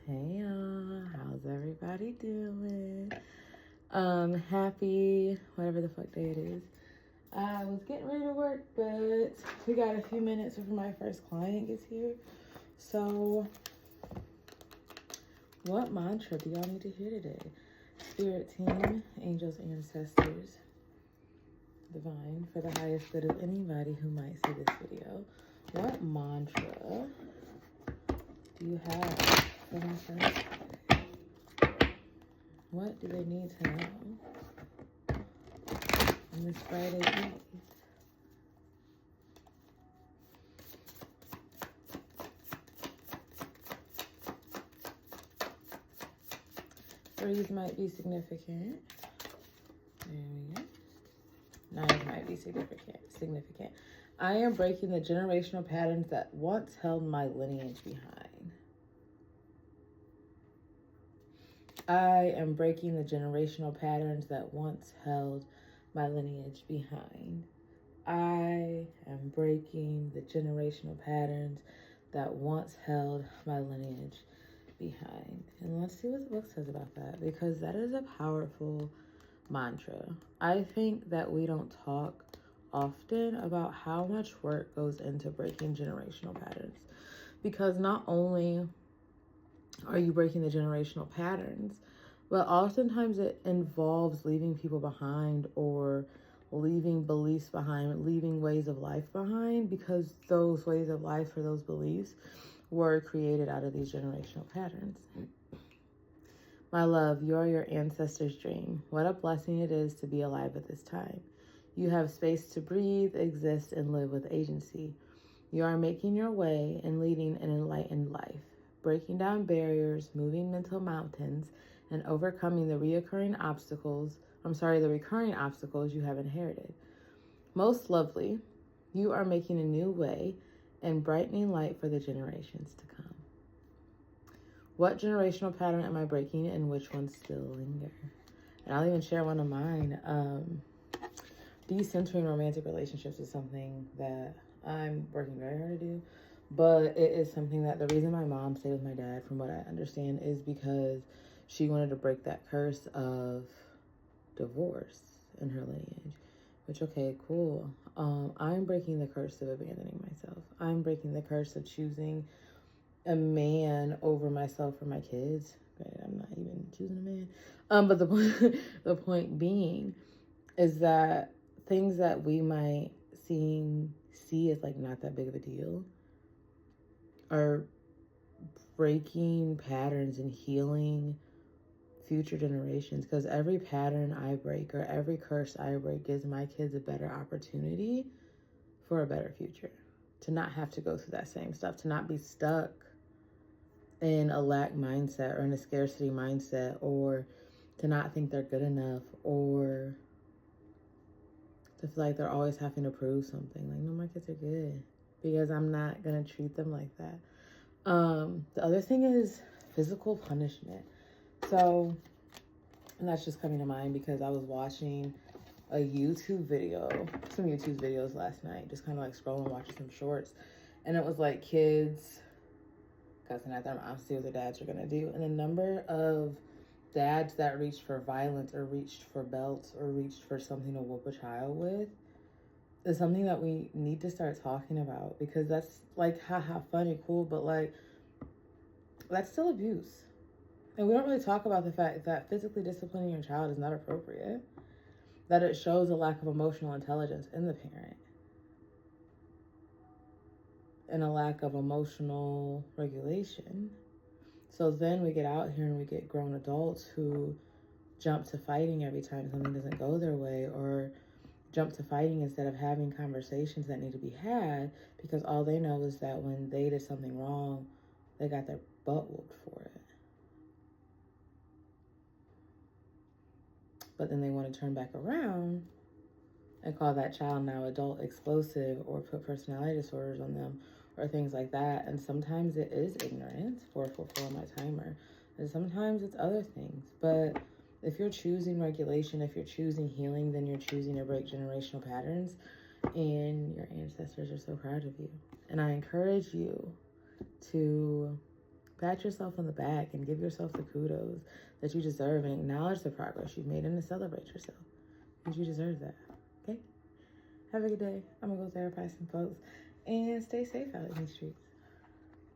Hey y'all, how's everybody doing? Happy whatever the fuck day it is. I was getting ready to work, but we got a few minutes before my first client gets here. So, what mantra do y'all need to hear today? Spirit team, angels, ancestors, divine, for the highest good of anybody who might see this video. What mantra do you have for my friends? What do they need to know on this Friday Eve? Threes might be significant. There we go. Nines might be significant. I am breaking the generational patterns that once held my lineage behind. I am breaking the generational patterns that once held my lineage behind. I am breaking the generational patterns that once held my lineage behind. And let's see what the book says about that, because that is a powerful mantra. I think that we don't talk often about how much work goes into breaking generational patterns, because not only are you breaking the generational patterns, but oftentimes it involves leaving people behind, or leaving beliefs behind, leaving ways of life behind, because those ways of life or those beliefs were created out of these generational patterns. My love, you are your ancestors' dream. What a blessing it is to be alive at this time. You have space to breathe, exist, and live with agency. You are making your way and leading an enlightened life, breaking down barriers, moving mental mountains, and overcoming the recurring obstacles you have inherited. Most lovely, you are making a new way and brightening light for the generations to come. What generational pattern am I breaking, and which ones still linger? And I'll even share one of mine. Decentering romantic relationships is something that I'm working very hard to do, but it is something that the reason my mom stayed with my dad, from what I understand, is because she wanted to break that curse of divorce in her lineage. Which, okay, cool. I'm breaking the curse of abandoning myself. I'm breaking the curse of choosing a man over myself or my kids. Granted, I'm not even choosing a man. But the point being is that things that we might see as like not that big of a deal are breaking patterns and healing future generations, because every pattern I break or every curse I break gives my kids a better opportunity for a better future, to not have to go through that same stuff, to not be stuck in a lack mindset or in a scarcity mindset, or to not think they're good enough, or to feel like they're always having to prove something. Like, no, my kids are good, because I'm not gonna treat them like that. The other thing is physical punishment. So, and that's just coming to mind because I was watching a YouTube video, some YouTube videos last night, just kind of like scrolling, watching some shorts. And it was like kids cussing at their moms to see what their dads are going to do. And the number of dads that reached for violence or reached for belts or reached for something to whoop a child with is something that we need to start talking about, because that's like, haha, funny, cool, but like, that's still abuse. And we don't really talk about the fact that physically disciplining your child is not appropriate, that it shows a lack of emotional intelligence in the parent and a lack of emotional regulation. So then we get out here and we get grown adults who jump to fighting every time something doesn't go their way, or jump to fighting instead of having conversations that need to be had, because all they know is that when they did something wrong, they got their butt whooped for it. But then they want to turn back around and call that child now adult explosive, or put personality disorders on them, or things like that. And sometimes it is ignorance, 444 on my timer, and sometimes it's other things. But if you're choosing regulation, if you're choosing healing, then you're choosing to break generational patterns, and your ancestors are so proud of you. And I encourage you to pat yourself on the back and give yourself the kudos that you deserve and acknowledge the progress you've made and to celebrate yourself. Because you deserve that. Okay? Have a good day. I'm going to go therapize some folks and stay safe out in these streets.